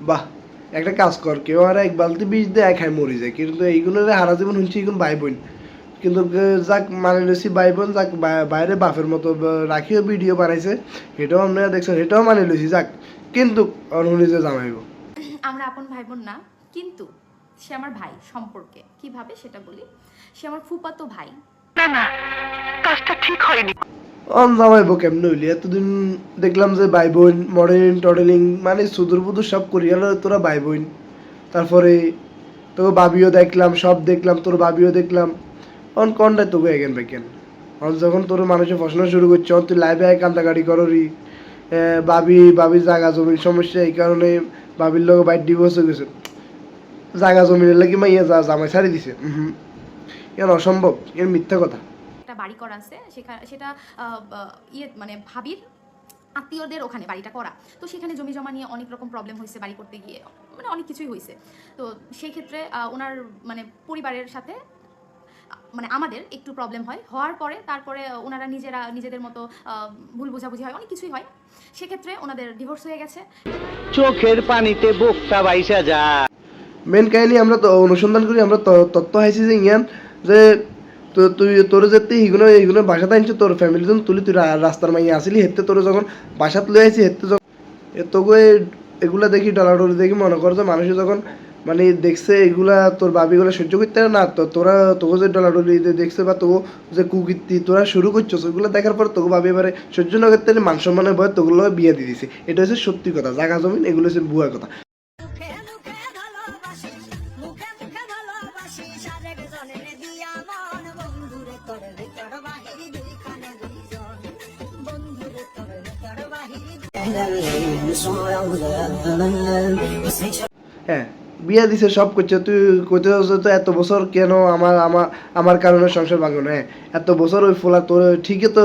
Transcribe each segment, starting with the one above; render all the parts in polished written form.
বাহ, একটা কাজ কর, কেউ আর এক বালতি বিষ দিয়ে খায় মরে যায়, কিন্তু এইগুলো হারা জীবন শুনছি এখন ভাই বোন, কিন্তু যাক মানে লইছি ভাই বোন, যাক বাইরে বাপের মতো রাখিও ভিডিও বানাইছে, সেটাও আপনারা দেখছেন, সেটাও মানে লইছি যাক, কিন্তু অনুনি যে জামাইব আমরা আপন ভাই বোন না, কিন্তু সে আমার ভাই সম্পর্কে। কিভাবে সেটা বলি, সে আমার ফুফাতো ভাই। না না, কাজটা ঠিক হয়নি। অন জামাইব কেমনে হইলি? এতদিন দেখলাম যে ভাই বোন, মডেলিং টডেলিং মানে সুদূর বুদুর সব করিয়াল তোরা ভাই বোন, তারপরে তোকে ভাবিও দেখলাম, সব দেখলাম, তোর ভাবিও দেখলাম, অন কনটাই তোকে এগেন বেকেন, অন যখন তোর মানুষের প্রশ্ন শুরু করছে, অন তুই লাইভে কান্দাকাটি কররি, ভাবি জাগা জমির সমস্যা, এই কারণে ভাবির লোক বাইর ডিভোর্স হয়ে গেছে, জাগা জমিনের লাগি মাইয়া জামাই ছাড়ি দিছে, এর অসম্ভব, এর মিথ্যা কথা। একটা বাড়ি করা আছে, সেটা মানে ভাবির আত্মীয়দের ওখানে বাড়িটা করা, তো সেখানে জমি জমা নিয়ে অনেক রকম প্রবলেম হয়েছে বাড়ি করতে গিয়ে, মানে অনেক কিছুই হয়েছে। তো সেই ক্ষেত্রে ওনার মানে পরিবারের সাথে মানে আমাদের একটু প্রবলেম হওয়ার পরে তারপরে ওনারা নিজেদের মতো ভুল বোঝাবুঝি হয়, অনেক কিছুই হয়, সেক্ষেত্রে ওনাদের ডিভোর্স হয়ে গেছে। চোখের পানিতে বোকটা বাইসা যা। মেন কাহিনী আমরা তো অনুসন্ধান করি, আমরা তথ্য হাইছি যে ইয়ান যে তুই তোর যেতে এইগুলো বাসাতে আনছে, তোর ফ্যামিলি যখন তুই রাস্তার মাইয়া আসিলি, হেতে তোর যখন বাসাত লই আইছি, হেতে যখন তোকে এগুলা দেখি ডলাডলি দেখি মনে কর যে মানুষ যখন মানে দেখছে এগুলা তোর ভাবিগুলো সহ্য করতে না, তো তোরা তোকে যে ডলাডলি দেখছে বা তোকে যে কুকীর্তি তোরা শুরু করছস, ওইগুলো দেখার পর তোকে ভাবি এবারে সহ্য না করতে মান সম্মানের ভয় তোগুলো বিয়ে দিয়ে দিছে। এটা হচ্ছে সত্যি কথা, জাগা জমিন এগুলো হচ্ছে ভুয়া কথা। হ্যাঁ, বিয়া দিছে, সব করছে, তুই কইতে তো এত বছর কেন আমার আমার আমার কারণে সংসার ভাঙো না, এত বছর ওই ফোলা তোর ঠিকই তো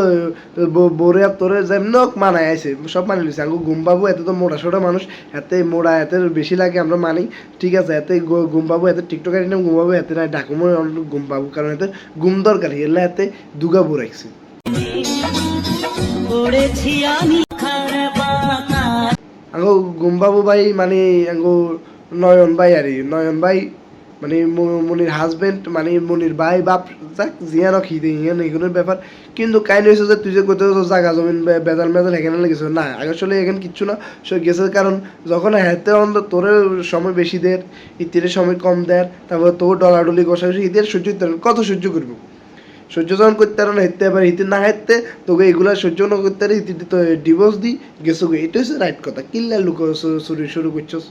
বোরে তোরে যেমন মানায় আইছে, সব মানি লিছে, আঙ্গু ঘুম পাবো, এত তো মোটা সোটা মানুষ, এতে মোড়া এতে বেশি লাগে আমরা মানি, ঠিক আছে, এতে ঘুম পাবো, এতে টিকটক আইনে ঘুম পাবো, এতে না ডাকুমো ঘুম পাবো, কারণ এতে ঘুম দরকার, এলে এতে দুগা বুড়াইছে। আঙ্গো গুম্বাবু ভাই মানে আঙ্গো নয়ন ভাই আর নয়ন ভাই মানে মনির হাজবেন্ড, মানে মনির ভাই বাপ, যাক জিয়ানো খিদে ইয়ান এগুলোর ব্যাপার, কিন্তু কাহিনী হয়েছে যে তুই যে কোথাও জায়গা জমিন বেজাল মেজাল এখানে লেগেছে না, আসলে এখানে কিচ্ছু না, সে গেছে কারণ যখন হাতে অন্ত তোর সময় বেশি দের, ইতির সময় কম দেয়, তারপর তোর ডলাডলি কষা ইতির সহ্য কত সহ্য করবো, সহ্য যখন করতে পারো না, হেঁটতে পারে, হিতে না হেঁটতে তোকে এগুলা সহ্য না করতে পারে, হিতে তো ডিভোর্স দি গেছো গে, এটা হচ্ছে রাইট কথা, কিল্লা লুক শুরু করছস।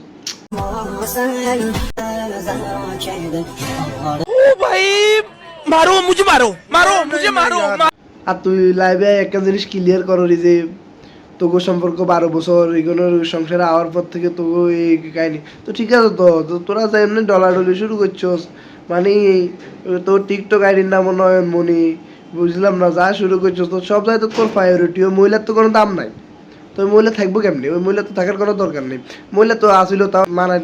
আর তুই লাইভে একটা জিনিস ক্লিয়ার করলি যে তোকে সম্পর্ক 12 বছর এগুলোর সংসারে আওয়ার পর থেকে তো এই কাহিনি, তো ঠিক আছে, তো তোরা যা এমনি ডলাডলি শুরু করছস, মানে তোর টিকটক আইডির নাম নয়নমণি, বুঝলাম না, যা শুরু করছস তো সব জায়গায় তো তোর প্রায়োরিটি, ওই মহিলার তো কোনো দাম নাই, তো ওই মহিলা থাকবো কেমনি, ওই মহিলা তো থাকার কোনো দরকার নেই, মহিলা তো আসিল তাও মানায়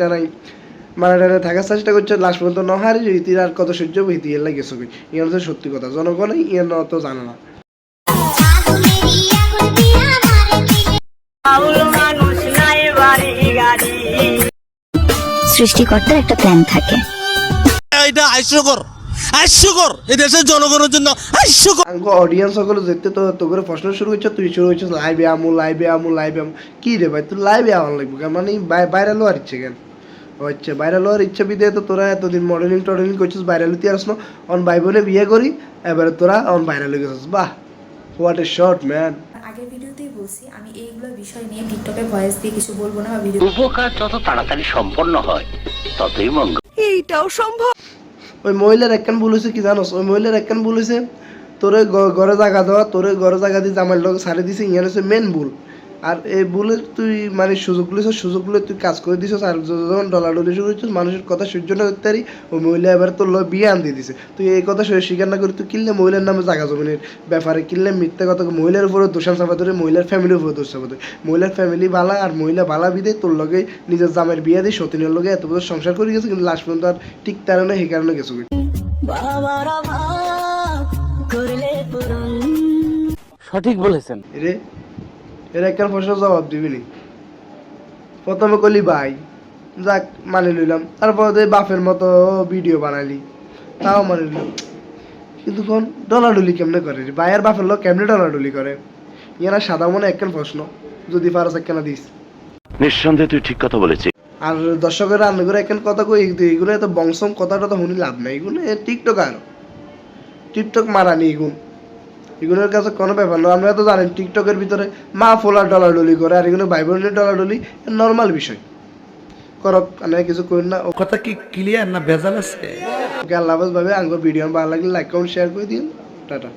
থাকার চেষ্টা করছে, লাস্ট পর্যন্ত নহারি ইতির আর কত সহ্য হবে, ইতি এর লাগে গেছো, ইয়ার হচ্ছে সত্যি কথা, জনগণ ইয়ার তো জানে না। সৃষ্টিকর্তার একটা প্ল্যান থাকে, এটা হাস্যকর, হাস্যকর, এই দেশের জনগণের জন্য হাস্যকর। অডিয়েন্স সকলে দেখতে তো তোকে প্রশ্ন শুরু করছে, তুই শুরু করছিস লাইভে আমু কি রে ভাই, তুই লাইভে আমার লাগবে মানে বাইরে লোয়ার ইচ্ছে কেন, আচ্ছা বাইরে লোয়ার ইচ্ছা বিদে তো তোরা এতদিন মডেলিং টডেলিং করছিস, বাইরে লুতি আসনো, অন ভাই বোনে বিয়ে করি, এবারে তোরা অন বাইরে লুয়ে গেছিস, বাহ হোয়াট এ শর্ট ম্যান। আগের ভিডিওতেই বলছি আমি এইগুলো বিষয় নিয়ে টিকটকে ভয়েস দিয়ে কিছু বলবো না বা ভিডিও। উপকার যত তাড়াতাড়ি সম্পন্ন হয় ততই মঙ্গল। এইটাও সম্ভব। ওই মহিলার একখান বলেছে কি জানোস, ওই মহিলার একখান বলেছে তোরে ঘরে জায়গা দেওয়া, তোরে ঘরে জায়গা দিয়ে জামাইয়ের লোক ছাড়ে দিছে, ইয়ান হচ্ছে মেন ভুল, আর এই ভুলে তুই মানে সুযোগগুলো তুই কাজ করে দিছিস, আর যখন ডলাডলি শুরু করছিস মানুষের কথা সহ্য না করতে পারি, ওই মহিলা এবার তোর বিয়ে আন দিয়ে দিছে, তুই এই কথা স্বীকার না করে তুই কিনলে মহিলার নামে জায়গা জমিনের ব্যাপারে কিনলে মিথ্যা কথা, মহিলার উপরে দোষান চাপা ধরে, মহিলার ফ্যামিলির উপরে দোষ চাপা ধরে, মহিলার ফ্যামিলি বালা আর মহিলা বালা বিদে তোর লগে নিজের জামের বিয়ে দিয়ে সতীনের লগে এত বছর সংসার করে গেছে, কিন্তু লাস্ট পর্যন্ত আর ঠিক তার না, সেই কারণে গেছো। সঠিক বলেছেন। এর একটা প্রশ্ন জবাব দিবি নি, প্রথমে কলি ভাই, যাক মানে লইলাম, তারপর বাপের মতো ভিডিও বানাইলি, তাও মানে লইলাম। কিন্তু কোন ডলাডলি কেমনে করে রে? ভাইয়ের বাপের লোক কেমনে ডলাডলি করে? ইয়ারা সাদা মনে একখান প্রশ্ন, যদি পারস একখানা দিস। নিঃসন্দেহে তুই ঠিক কথা বলেছিস। আর দর্শকের রান্না করে একখান কথা কই, এগুলো এত বংশম কথাটা তো শুনি লাভ নাই, এগুলো টিকটক আর টিকটক মারানি এগুলোর কাছে কোনো ব্যাপার না। আমরা তো জানেন টিকটকের ভিতরে মা ফোলার ডলাডলি করে, আর এগুলো ভাই বোনের ডলাডলি নর্মাল বিষয়। করক আমি কিছু করি না। কথা কি ক্লিয়ার না ভেজাল আছে? ওকে আল্লাহ হাফেজ ভাবে, আঙ্গুর ভিডিও ভালো লাগলে লাইক কমেন্ট শেয়ার করে দিন। টাটা।